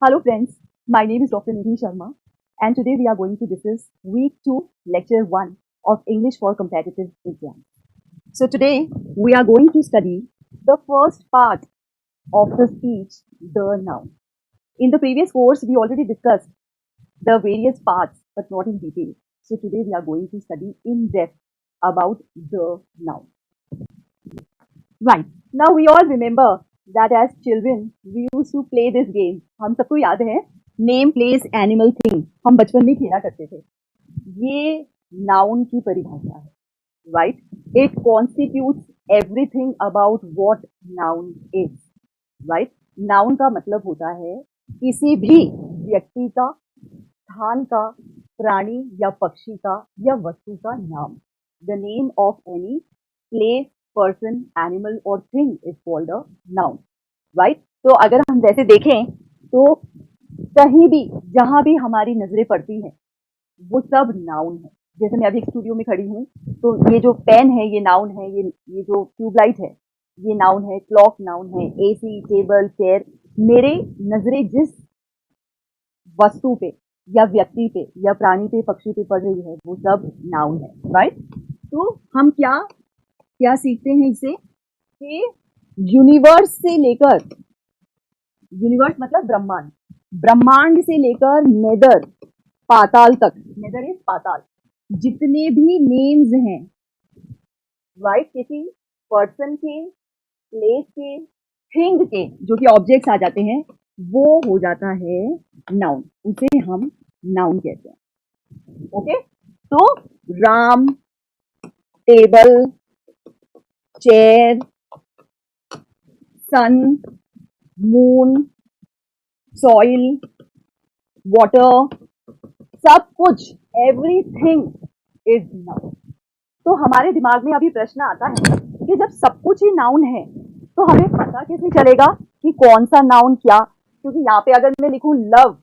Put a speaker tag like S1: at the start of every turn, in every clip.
S1: Hello friends, my name is Dr. Nidhi Sharma and today we are going to discuss week 2 lecture 1 of English for competitive exams. So today we are going to study the first part of the speech, the noun. In the previous course we already discussed the various parts but not in detail. So today we are going to study in depth about the noun. Right, now we all remember that as children we used to play this game. हम सबको याद है name place animal thing हम बचपन में खेला करते थे. ये नाउन की परिभाषा है, right. It constitutes everything about what noun is, right. Noun का मतलब होता है किसी भी व्यक्ति का, स्थान का, प्राणी या पक्षी का या वस्तु का नाम. The name of any place, person, animal और thing is called a noun, right. तो अगर हम जैसे देखें तो कहीं भी जहां भी हमारी नजरें पड़ती हैं वो सब नाउन है. जैसे मैं अभी एक स्टूडियो में खड़ी हूँ तो ये जो पेन है ये नाउन है, ये जो ट्यूबलाइट है ये नाउन है, क्लॉक नाउन है, एसी, टेबल, चेयर. मेरे नजरें जिस वस्तु पे या व्यक्ति पे या प्राणी पे, पक्षी पे पड़ रही है वो सब नाउन है, राइट. तो हम क्या क्या सीखते हैं इससे कि यूनिवर्स से लेकर, यूनिवर्स मतलब ब्रह्मांड, ब्रह्मांड से लेकर नेदर, पाताल तक, नेदर इज पाताल, जितने भी नेम्स हैं, राइट, किसी पर्सन के, प्लेस के, थिंग के, जो कि ऑब्जेक्ट्स आ जाते हैं, वो हो जाता है नाउन. उसे हम नाउन कहते हैं. ओके, तो राम, टेबल, चेयर, सन, मून, सॉइल, वाटर, सब कुछ, एवरीथिंग इज नाउन. तो हमारे दिमाग में अभी प्रश्न आता है कि जब सब कुछ ही नाउन है तो हमें पता कैसे चलेगा कि कौन सा नाउन क्या. क्योंकि यहाँ पे अगर मैं लिखूं love,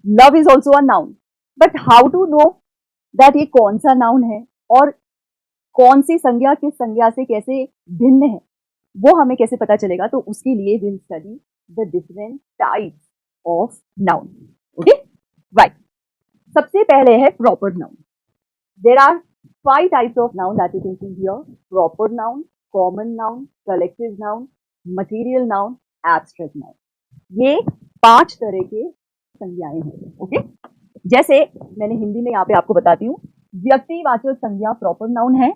S1: love is also a noun, but how to know that ये कौन सा नाउन है और कौन सी संज्ञा किस संज्ञा से कैसे भिन्न है, वो हमें कैसे पता चलेगा. तो उसके लिए will study the different types of noun. Okay, right. सबसे पहले है proper noun. There are 5 types of noun that you can see here. Proper noun, common noun, collective noun, material noun, abstract noun. ये 5 तरह के संज्ञाएं हैं. Okay, जैसे मैंने हिंदी में यहाँ पे आपको बताती हूँ. व्यक्तिवाचक संज्ञा प्रॉपर नाउन है,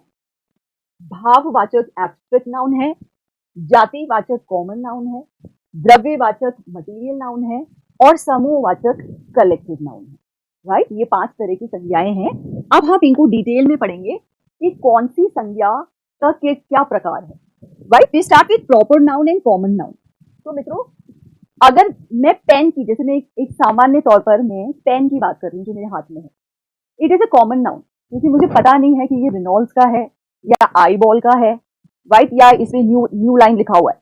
S1: भाववाचक एब्स्ट्रैक्ट नाउन है, जातिवाचक कॉमन नाउन है, द्रव्यवाचक मटेरियल नाउन है और समूहवाचक कलेक्टिव नाउन है, राइट. ये 5 तरह की संज्ञाएं हैं. अब हम इनको डिटेल में पढ़ेंगे कि कौन सी संज्ञा का क्या प्रकार है, right. We start with proper noun and common noun. तो मित्रों, अगर मैं पेन की, जैसे मैं एक सामान्य तौर पर मैं पेन की बात कर रही हूँ जो मेरे हाथ में है, it is a common noun, क्योंकि मुझे पता नहीं है कि ये रिनॉल्ड्स का है या आई बॉल का है, राइट, या इसमें न्यू लाइन लिखा हुआ है.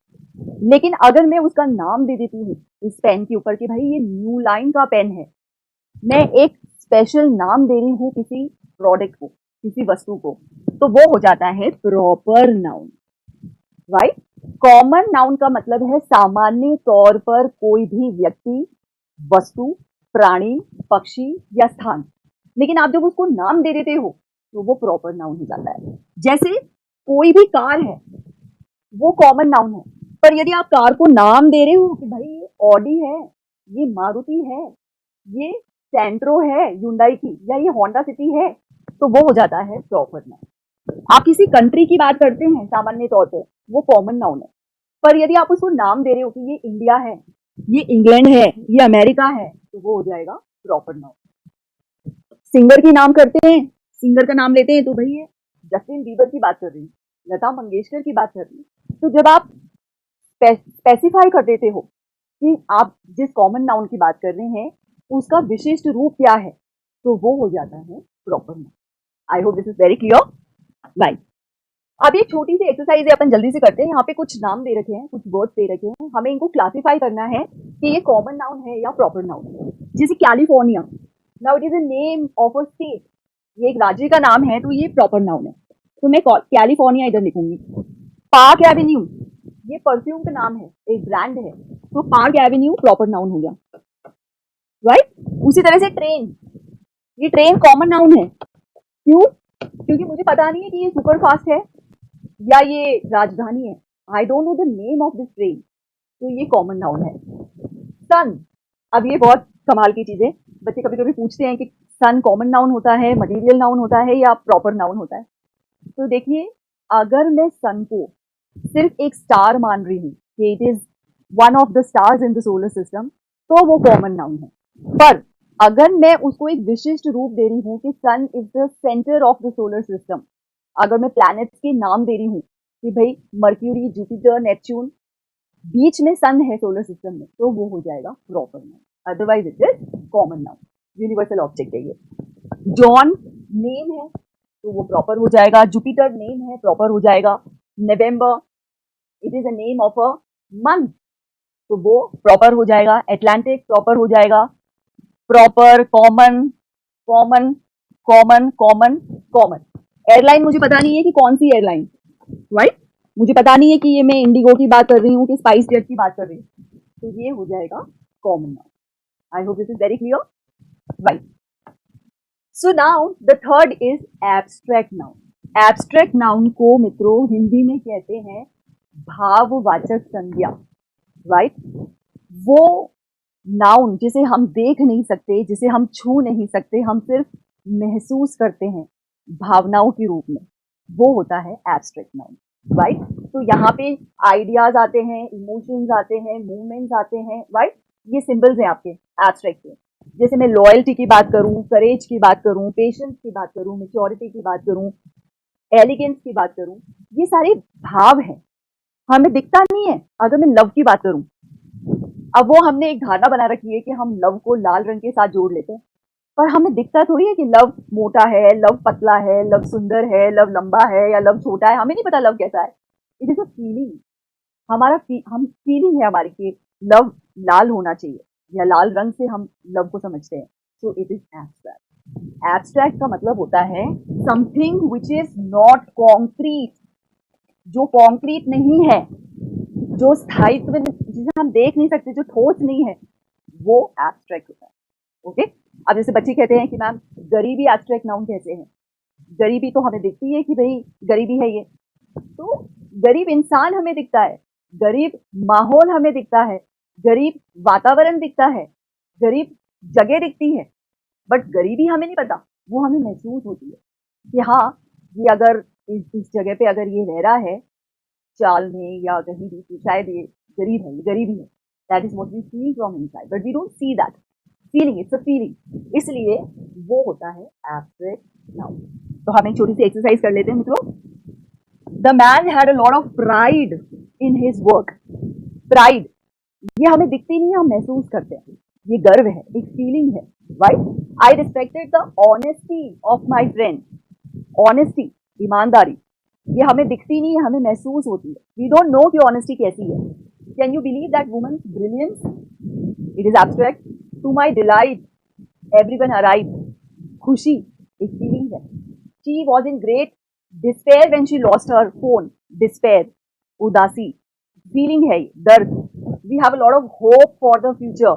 S1: लेकिन अगर मैं उसका नाम दे देती हूँ इस पेन के ऊपर कि भाई ये न्यू लाइन का पेन है, मैं एक स्पेशल नाम दे रही हूँ किसी प्रोडक्ट को, किसी वस्तु को, तो वो हो जाता है proper noun, right. Common noun का मतलब है सामान्य तौर पर कोई भी व्यक्ति, वस्तु, प्राणी, पक्षी या स्थान. लेकिन आप जब उसको नाम दे देते हो तो वो प्रॉपर नाउन हो जाता है. जैसे कोई भी कार है वो कॉमन नाउन है, पर यदि आप कार को नाम दे रहे हो कि भाई ये ऑडी है, ये मारुति है, ये सेंट्रो है ह्युंडई की, या ये होंडा सिटी है, तो वो हो जाता है प्रॉपर नाउन. आप किसी कंट्री की बात करते हैं सामान्य तौर पे, वो कॉमन नाउन है, पर यदि आप उसको नाम दे रहे हो कि ये इंडिया है, ये इंग्लैंड है, ये अमेरिका है, तो वो हो जाएगा प्रॉपर नाउन. सिंगर की नाम करते हैं, सिंगर का नाम लेते हैं, तो भाई ये जस्टिन बीबर की बात कर रही हूँ, लता मंगेशकर की बात कर रही हूँ. तो जब आप स्पेसिफाई कर देते हो कि आप जिस कॉमन नाउन की बात कर रहे हैं उसका विशिष्ट रूप क्या है, तो वो हो जाता है proper noun. I hope this is very clear, right. अब एक छोटी सी एक्सरसाइज है, अपन जल्दी से करते हैं. यहाँ पे कुछ नाम दे रखे हैं, कुछ वर्ड्स दे रखे हैं, हमें इनको क्लासिफाई करना है कि ये कॉमन नाउन है या प्रॉपर नाउन है. जैसे California, now it is a name of a state, ये एक राज्य का नाम है, तो ये प्रॉपर नाउन है. तो मैं कैलिफोर्निया इधर लिखूंगी. पार्क एवेन्यू, ये परफ्यूम का नाम है, एक ब्रांड है, तो पार्क एवेन्यू प्रॉपर नाउन हो गया, राइट। उसी तरह से ट्रेन, ये ट्रेन कॉमन नाउन है, क्यों? क्योंकि मुझे पता नहीं है कि ये सुपर फास्ट है या ये राजधानी है, I don't know the name of this train, तो ये कॉमन नाउन है। सन, अब ये बहुत कमाल की चीज है, बच्चे कभी कभी पूछते हैं कि सन कॉमन नाउन होता है, मटेरियल नाउन होता है या प्रॉपर नाउन होता है। तो देखिए, अगर मैं सन को सिर्फ एक स्टार मान रही हूँ कि it is one of the stars in the solar system, तो वो कॉमन नाउन है। पर अगर मैं उसको एक विशिष्ट रूप दे रही हूँ कि sun is the centre of the solar system, अगर मैं प्लैनेट्स के नाम दे रही हूँ कि भाई मर्क्यूरी, जुपिटर, नेपच्यून, बीच में सन है सोलर सिस्टम में, तो वो हो जाएगा proper noun, otherwise it is common noun, universal object है ये। जॉन नेम है तो वो प्रॉपर हो जाएगा, जुपिटर नेम है प्रॉपर हो जाएगा, November it is a name of a month तो वो प्रॉपर हो जाएगा, एटलांटिक प्रॉपर हो जाएगा, proper, common, common, common, common, common. Airline मुझे पता नहीं है कि कौन सी एयरलाइन, राइट, मुझे पता नहीं है कि ये मैं इंडिगो की बात कर रही हूँ कि स्पाइस जेट की बात कर रही हूँ, तो ये हो जाएगा common noun. I hope this is very clear, right. So now the third is abstract noun. Abstract noun को मित्रों हिंदी में कहते हैं भाववाचक संज्ञा, राइट। वो नाउन जिसे हम देख नहीं सकते, जिसे हम छू नहीं सकते, हम सिर्फ महसूस करते हैं भावनाओं के रूप में, वो होता है एब्स्ट्रैक्ट नाउन, राइट। तो यहाँ पे आइडियाज आते हैं, इमोशंस आते हैं, मूवमेंट्स आते हैं, राइट। ये सिंबल्स हैं आपके एब्स्ट्रैक्ट के। जैसे मैं लॉयल्टी की बात करूं, करेज की बात करूं, पेशेंस की बात करूं, मैच्योरिटी की बात करूं, एलिगेंस की बात करूं, ये सारे भाव हैं, हमें दिखता नहीं है। अगर मैं लव की बात करूं, अब वो हमने एक धारणा बना रखी है कि हम लव को लाल रंग के साथ जोड़ लेते हैं, पर हमें दिखता थोड़ी है कि लव मोटा है, लव पतला है, लव सुंदर है, लव लंबा है या लव छोटा है, हमें नहीं पता लव कैसा है। इट इज अ फीलिंग, हम फीलिंग है हमारी कि लव लाल होना चाहिए या लाल रंग से हम लव को समझते हैं, so it is abstract. Abstract का मतलब होता है something which is not concrete, जो कॉन्क्रीट नहीं है, जो स्थायित्व में, जिसे हम देख नहीं सकते, जो ठोस नहीं है, वो एब्स्ट्रैक्ट होता है, ओके। अब जैसे बच्चे कहते हैं कि मैम गरीबी एब्स्ट्रैक्ट नाउन कैसे है? गरीबी तो हमें दिखती है कि भाई गरीबी है ये, तो गरीब इंसान हमें दिखता है, गरीब माहौल हमें दिखता है, गरीब वातावरण दिखता है, गरीब जगह दिखती है, बट गरीबी हमें नहीं पता, वो हमें महसूस होती है कि हाँ, ये अगर इस जगह पे अगर ये रह रहा है, चाल में या कहीं भी, तो शायद ये गरीब है, ये गरीबी है। That is what we feel from inside, but we don't see that feeling, it's a feeling, इसलिए वो होता है एब्स्ट्रैक्ट नाउन। तो हम एक छोटी सी एक्सरसाइज कर लेते हैं मित्रों। The man had a lot of pride in his work. Pride ये हमें दिखती नहीं है, हम महसूस करते हैं, ये गर्व है, एक फीलिंग है, right. I respected the honesty of my friend. Honesty, ईमानदारी, ये हमें दिखती नहीं है, हमें महसूस होती है, वी डोंट नो कि ऑनेस्टी कैसी है। Can you believe that woman's brilliance? It is abstract. To my delight everyone arrive. खुशी एक फीलिंग है। She was in great despair when she lost her phone. Despair, उदासी, फीलिंग है, दर्द। We have a lot of hope for the future.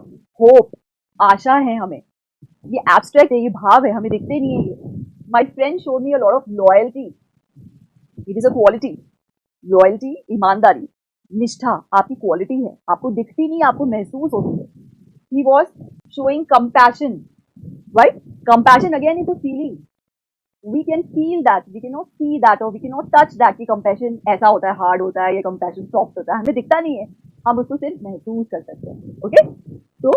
S1: Hope, आशा है हमें, ये एब्स्ट्रैक्ट है, ये भाव है, हमें दिखते नहीं है ये। My friend showed me a lot of loyalty. It is a quality. Loyalty, ईमानदारी, निष्ठा आपकी क्वालिटी है, आपको दिखती नहीं, आपको महसूस होती है। He was showing compassion, right. Compassion again is a feeling, we can feel that, we can not see that और we can not touch that कि कंपैशन ऐसा होता है, हार्ड होता है, या कंपैशन सॉफ्ट होता है, हमें दिखता नहीं है, हम उसको सिर्फ महसूस कर सकते हैं, ओके। तो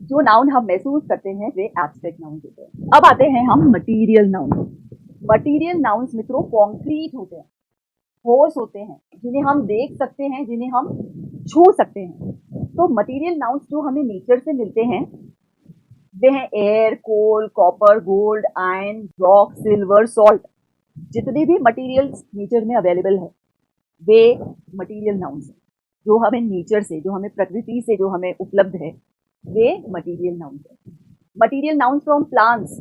S1: जो नाउन हम महसूस करते हैं वे एब्स्ट्रैक्ट नाउन होते हैं। अब आते हैं हम मटीरियल नाउन। मटीरियल नाउन्स मित्रों कॉन्क्रीट होते हैं, ठोस होते हैं, जिन्हें हम देख सकते हैं, जिन्हें हम छू सकते हैं। तो मटीरियल नाउन्स जो हमें नेचर से मिलते हैं वे हैं air, coal, copper, gold, iron, rock, silver, salt. जितने भी मटीरियल्स नेचर में अवेलेबल है वे मटीरियल नाउन्स हैं, जो हमें नेचर से, जो हमें प्रकृति से, जो हमें उपलब्ध है, वे मटीरियल नाउन्स हैं। मटीरियल नाउन्स फ्रॉम प्लांट्स,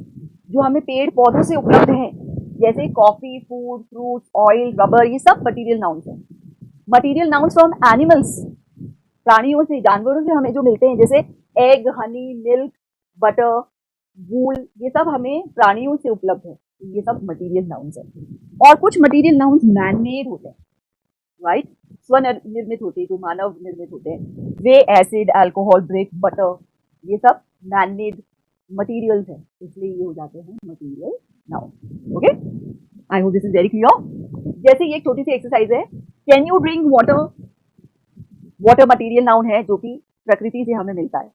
S1: जो हमें पेड़ पौधों से उपलब्ध है, जैसे coffee, food, fruit, oil, rubber, ये सब मटीरियल नाउन्स हैं। मटीरियल नाउन्स फ्रॉम एनिमल्स, प्राणियों से, जानवरों से हमें जो मिलते हैं, जैसे एग, हनी, मिल्क, बटर, वूल, ये सब हमें प्राणियों से उपलब्ध है। ये सब मटेरियल नाउन्स है। और कुछ मटेरियल नाउन्स मैन मेड होते हैं, राइट, स्वनिर्मित होते हैं, जो मानव निर्मित होते हैं। वे, एसिड, अल्कोहल, ब्रिक, बटर, ये सब मैन मेड मटेरियल्स हैं, इसलिए ये हो जाते हैं material noun. Okay, I hope this is very clear. जैसे ये एक छोटी सी एक्सरसाइज है, can you drink water. Water material noun है जो कि प्रकृति से हमें मिलता है,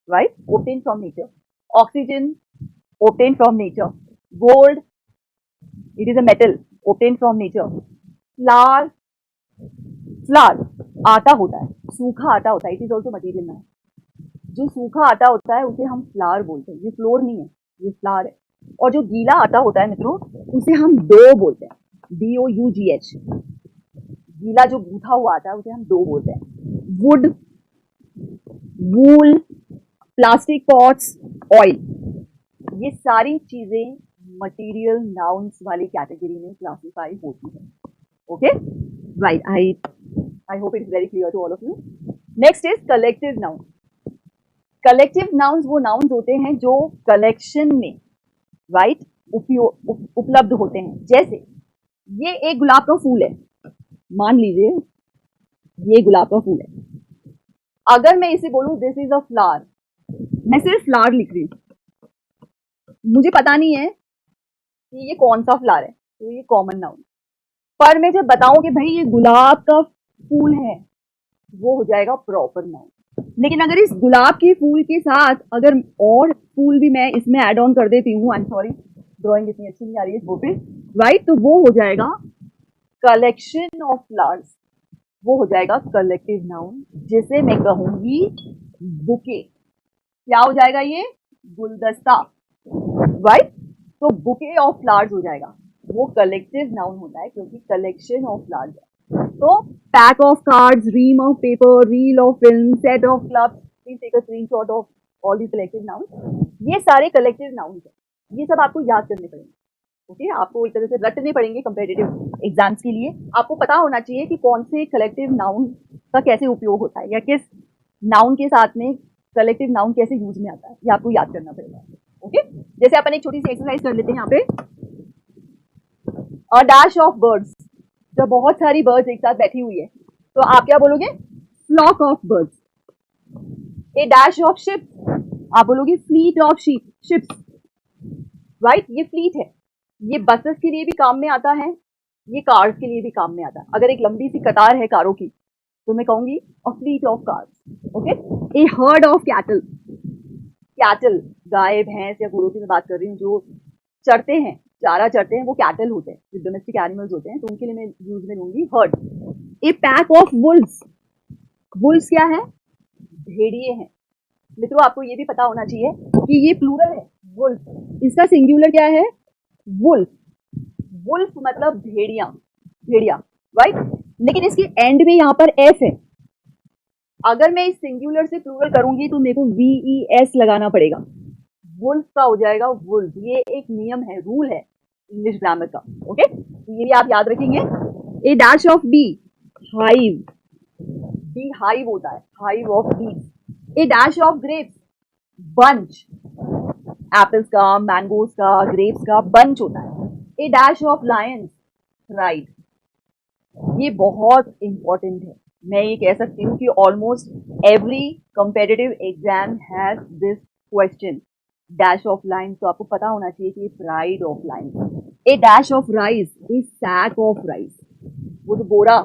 S1: right, obtain from nature. Oxygen, obtained from nature. Gold, it is a metal, obtained from nature. Flour, flour, आटा होता है, सूखा आटा होता है, it is also material now. जो सूखा आटा होता है उसे हम फ्लावर बोलते हैं, ये फ्लोर नहीं है, ये फ्लावर है। और जो गीला आटा होता है मित्रों, उसे हम डो बोलते हैं, DOUGH। गीला जो गूथा हुआ आटा है उसे हम डो बोलते हैं। Wood, wool, plastic pots, oil, ये सारी चीजें मटेरियल नाउन्स वाली कैटेगरी में क्लासिफाई होती है। Okay, right, I hope it is very clear to all of you. Next is collective noun. Collective nouns वो नाउन्स होते हैं जो कलेक्शन में, राइट, उपलब्ध होते हैं। जैसे ये एक गुलाब का फूल है, मान लीजिए ये गुलाब का फूल है। अगर मैं इसे बोलूं दिस इज अ फ्लावर, मैं सिर्फ फ्लावर लिख रही हूं, मुझे पता नहीं है कि ये कौन सा फ्लावर है, तो ये कॉमन नाउन। पर मैं जब बताऊं कि भाई ये गुलाब का फूल है, वो हो जाएगा प्रॉपर नाउन। लेकिन अगर इस गुलाब के फूल के साथ अगर और फूल भी मैं इसमें ऐड ऑन कर देती हूँ, आई एम सॉरी ड्राइंग इतनी अच्छी नहीं आ रही है इस बुक पे, राइट, तो वो हो जाएगा कलेक्शन ऑफ फ्लावर्स, वो हो जाएगा कलेक्टिव नाउन, जिसे मैं कहूंगी बुके। क्या हो जाएगा ये? गुलदस्ता, राइट। तो बुके ऑफ फ्लावर्स हो जाएगा, वो कलेक्टिव नाउन होता है क्योंकि कलेक्शन ऑफ फ्लावर्स है। तो pack of cards, ream of paper, reel of film, set of clubs, please take a screenshot of all the collective noun. ये सारे कलेक्टिव नाउन है, ये सब आपको याद करने पड़ेंगे। ओके, आपको एक तरह से रटने पड़ेंगे कंपेटिटिव एग्जाम्स के लिए। आपको पता होना चाहिए कि कौन से कलेक्टिव नाउन का कैसे उपयोग होता है, या किस नाउन के साथ में कलेक्टिव नाउन कैसे यूज में आता है, ये आपको याद करना पड़ेगा। ओके, जैसे अपन एक छोटी सी एक्सरसाइज कर लेते हैं यहाँ पे। अ डैश ऑफ बर्ड्स, जब बहुत सारी बर्ड्स एक साथ बैठी हुई है तो आप क्या बोलोगे? Flock of birds. A dash of ship, आप बोलोगे फ्लीट ऑफ शिप्स, राइट। ये फ्लीट है, ये बसेस के लिए भी काम में आता है, ये कार्स के लिए भी काम में आता है। अगर एक लंबी सी कतार है कारों की तो मैं कहूंगी a fleet of cars. Okay, a herd of cattle, cattle गाय भैंस या घोड़ों की मैं बात कर रही हूँ, जो चरते हैं, चारा चरते हैं, वो कैटल होते हैं, जो डोमेस्टिक एनिमल्स होते हैं, तो उनके लिए मैं यूज में लूंगी heard. A pack of Wolves, Wolves क्या है? भेड़िए हैं। मित्रों, आपको ये भी पता होना चाहिए कि ये प्लूरल है, वुल्फ, इसका सिंगुलर क्या है? वुल्फ। वुल्फ मतलब भेड़िया, भेड़िया, राइट। लेकिन इसके एंड में यहाँ पर एफ है, अगर मैं इस सिंगुलर से प्लूरल करूंगी तो मेरे को VES लगाना पड़ेगा, वुल्फ का हो जाएगा वुल्फ। ये एक नियम है, रूल है इंग्लिश ग्रामर का। ओके, तो ये भी आप याद रखेंगे। A dash of bee, hive, bee hive होता है, hive of bee. A dash of grapes, bunch, apples का, मैंगोज का, ग्रेप्स का बंच होता है। A dash of lions, right. ये बहुत इंपॉर्टेंट है, मैं ये कह सकती हूँ कि almost every competitive exam has this question, dash of lion. तो आपको पता होना चाहिए कि pride of lion. A dash of rice, a sack of rice, वो जो बोरा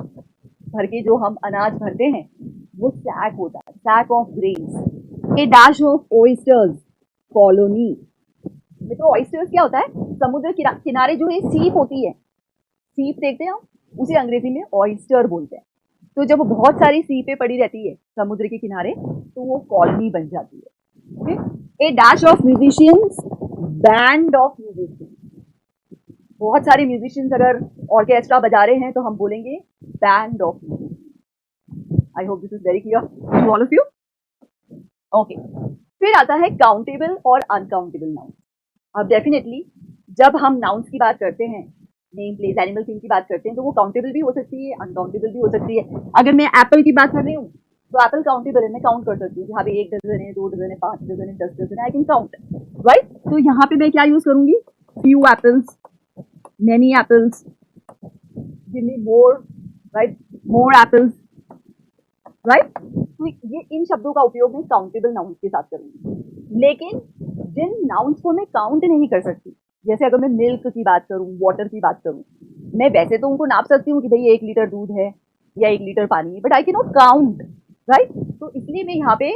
S1: भर के जो हम अनाज भरते हैं वो सैक होता है, sack of grains. A dash of oysters, colony. तो ऑयस्टर्स क्या होता है? समुद्र किनारे जो है सीप होती है, सीप देखते हैं हम, उसे अंग्रेजी में ऑयस्टर बोलते हैं। तो जब बहुत सारी सीपें पड़ी रहती है समुद्र के किनारे तो वो कॉलोनी बन जाती है। A dash of musicians, band of musicians. बहुत सारे म्यूजिशियंस अगर ऑर्केस्ट्रा बजा रहे हैं तो हम बोलेंगे band of musicians. I hope this is very clear to all of you. Okay, फिर आता है काउंटेबल और अनकाउंटेबल नाउन। अब डेफिनेटली जब हम नाउन्स की बात करते हैं, नेम प्लेस एनिमल थिंग की बात करते हैं, तो वो काउंटेबल भी हो सकती है, अनकाउंटेबल भी हो सकती है। अगर मैं एप्पल की बात कर रही हूँ तो एप्पल काउंटेबल है, मैं काउंट कर सकती हूँ कि हाँ भाई 1 डज़न है, 2 डज़न है, 5 डज़न है, 10 डज़न है, आई कैन काउंट, राइट? तो यहाँ पे मैं क्या यूज करूंगी? Few apples, many apples, give me more, right? More apples, right? तो ये इन शब्दों का उपयोग मैं काउंटेबल नाउन्स के साथ करूंगी। लेकिन जिन नाउन्स को मैं काउंट नहीं कर सकती, जैसे अगर मैं मिल्क की बात करूं, वाटर की बात करूं, मैं वैसे तो उनको नाप सकती हूँ कि भाई 1 लीटर दूध है या 1 लीटर पानी है, but I can not count, right? तो इसलिए मैं यहाँ पे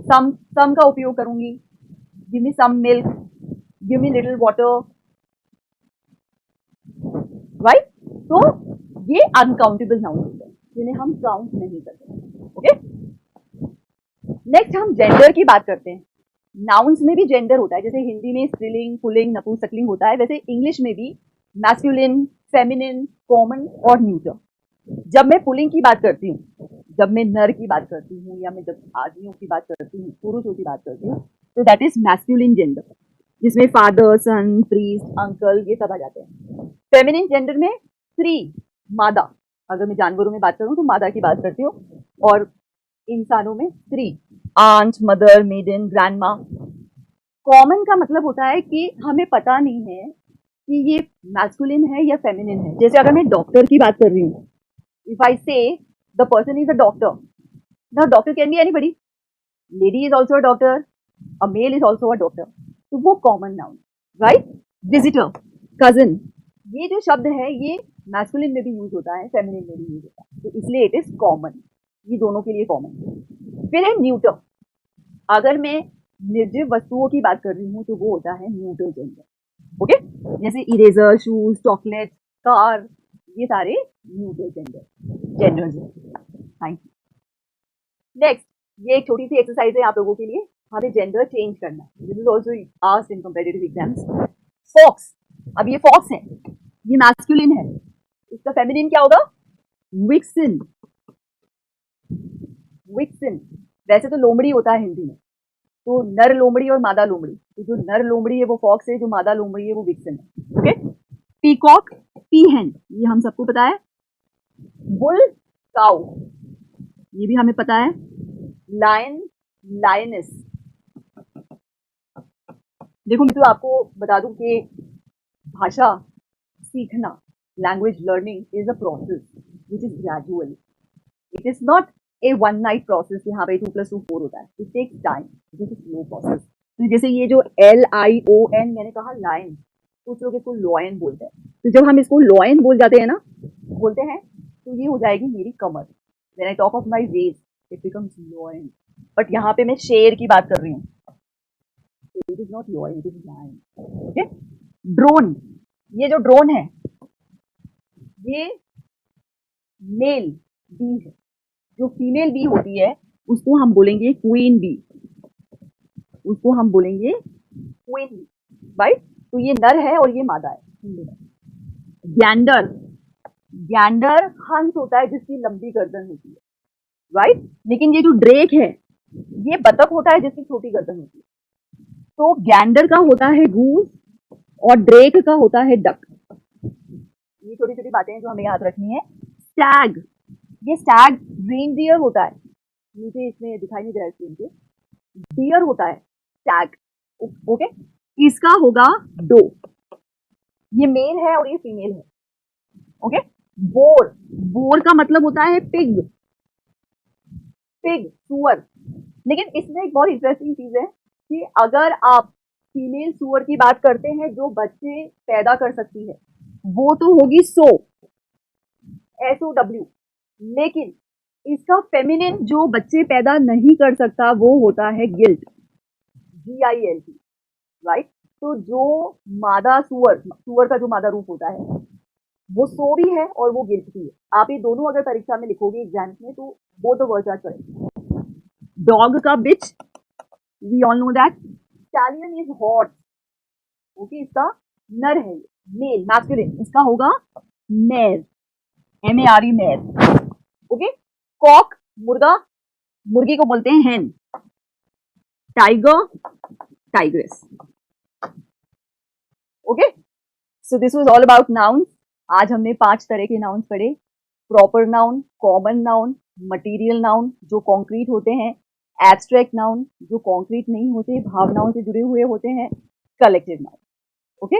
S1: सम का उपयोग करूंगी। Give me some milk, give me little water, right? तो ये अनकाउंटेबल नाउन होते हैं जिन्हें हम काउंट नहीं करते। ओके, नेक्स्ट हम जेंडर की बात करते हैं। नाउन्स में भी जेंडर होता है, जैसे हिंदी में स्त्रीलिंग, पुल्लिंग, नपुंसकलिंग होता है, वैसे इंग्लिश में भी मैस्कुलिन, फेमिनिन, कॉमन और न्यूटर। जब मैं पुल्लिंग की बात करती हूँ, जब मैं नर की बात करती हूँ, या मैं जब आदमियों की बात करती हूँ, पुरुषों की बात करती हूँ, तो दैट इज मैस्कुलिन जेंडर, जिसमें फादर, सन, प्रीस्ट, अंकल ये सब आ जाते हैं। फेमिनिन जेंडर में स्त्री, मादा, अगर मैं जानवरों में बात करूं तो मादा की बात करती हूँ, और इंसानों में स्त्री, aunt, mother, maiden, grandma. Common का मतलब होता है कि हमें पता नहीं है कि ये मैस्कुलिन है या फेमिनिन है। जैसे अगर मैं डॉक्टर की बात कर रही हूँ, if I say the person is a doctor, now doctor can be anybody, lady is also a doctor, a male is also a doctor, तो वो common noun, right? Visitor, cousin, ये जो शब्द है ये मैस्कुलिन में भी यूज होता है, फेमिनिन में भी यूज होता है, तो इसलिए इट इज कॉमन, ये दोनों के लिए कॉमन। फिर है न्यूटर। अगर मैं निर्जीव वस्तुओं की बात कर रही हूँ तो वो होता है न्यूटर जेंडर। ओके, जैसे इरेजर, शूज, चॉकलेट, कार, ये सारे न्यूटर जेंडर्स हैं। Thank you. नेक्स्ट, ये एक छोटी सी एक्सरसाइज है आप लोगों के लिए, हमें जेंडर चेंज करना है। This is also asked in competitive exams. Fox, अब ये फॉक्स है, ये मैस्कुलिन है, इसका फेमिनिन क्या होगा? विक्सिन। विक्सिन, वैसे तो लोमड़ी होता है हिंदी में, तो नर लोमड़ी और मादा लोमड़ी, तो जो नर लोमड़ी है वो फॉक्स है, जो मादा लोमड़ी है वो विक्सिन है। ओके, पीकॉक, पीहेन, ये हम सबको पता है। बुल, काउ, ये भी हमें पता है। Lion, lioness. देखो मैं तो आपको बता दूं कि भाषा सीखना, language learning is a process which is gradual, it is not a one night process कि हाँ भाई 2+2 4 होता है, it takes time, it is slow process. तो जैसे ये जो LION मैंने कहा लाइन, कुछ लोग इसको लॉयन बोलते हैं, तो जब हम इसको लॉयन बोल जाते हैं ना, बोलते हैं, तो ये हो जाएगी मेरी कमर। When I talk of my waist it becomes lion, but यहाँ पे मैं शेर की बात कर रही हूँ, it is not lion, it is line. Okay, drone, ये जो ड्रोन है ये मेल बी है, जो फीमेल बी होती है उसको हम बोलेंगे क्वीन बी, उसको हम बोलेंगे क्वीन बी, राइट? तो ये नर है और ये मादा है। गैंडर, गैंडर हंस होता है जिसकी लंबी गर्दन होती है, राइट? लेकिन ये जो ड्रेक है ये बतख होता है जिसकी छोटी गर्दन होती है। तो गैंडर का होता है गूस और ड्रेक का होता है डक। ये छोटी छोटी बातें हैं जो हमें याद रखनी है। स्टैग, ये स्टैग रेनडियर होता है, मुझे इसमें दिखाई नहीं दे रहा है स्क्रीन पे, डियर होता है स्टैग। ओके, इसका होगा डो, ये मेल है और ये फीमेल है। ओके, बोर, बोर का मतलब होता है पिग, पिग सुअर। लेकिन इसमें एक बहुत इंटरेस्टिंग चीज है कि अगर आप फीमेल सुअर की बात करते हैं जो बच्चे पैदा कर सकती है, वो तो होगी SOW, लेकिन इसका फेमिनिन जो बच्चे पैदा नहीं कर सकता वो होता है गिल्ट, GILT, राइट? तो जो मादा सुअर, सुअर का जो मादा रूप होता है वो सो भी है और वो गिल्ट भी है। आप ये दोनों अगर परीक्षा में लिखोगे एग्जाम्स में तो both the words are correct. Dog का bitch, we all know that. Stallion is hot, okay, इसका नर है, मेल, मैस्कुलिन, इसका होगा मेर, MARE, मेर। ओके, कॉक, मुर्गा, मुर्गी को बोलते हैं हेन। Tiger, tigress. Okay, so this was all about noun. आज हमने 5 तरह के नाउन्स पढ़े, proper noun, common noun, material noun जो कॉन्क्रीट होते हैं, एब्स्ट्रैक्ट नाउन जो कॉन्क्रीट नहीं होते, भावनाओं से जुड़े हुए होते हैं, कलेक्टिव नाउन। ओके,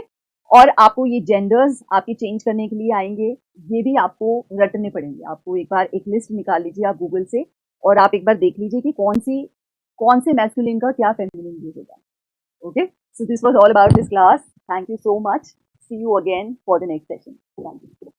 S1: और आपको ये जेंडर्स आपके चेंज करने के लिए आएंगे, ये भी आपको रटने पड़ेंगे। आपको एक बार एक लिस्ट निकाल लीजिए आप गूगल से, और आप एक बार देख लीजिए कि कौन से मैस्कुलिन का क्या फेमिनिन यूज होगा। Okay, so this was all about this class. Thank you so much. See you again for the next session. Thank you.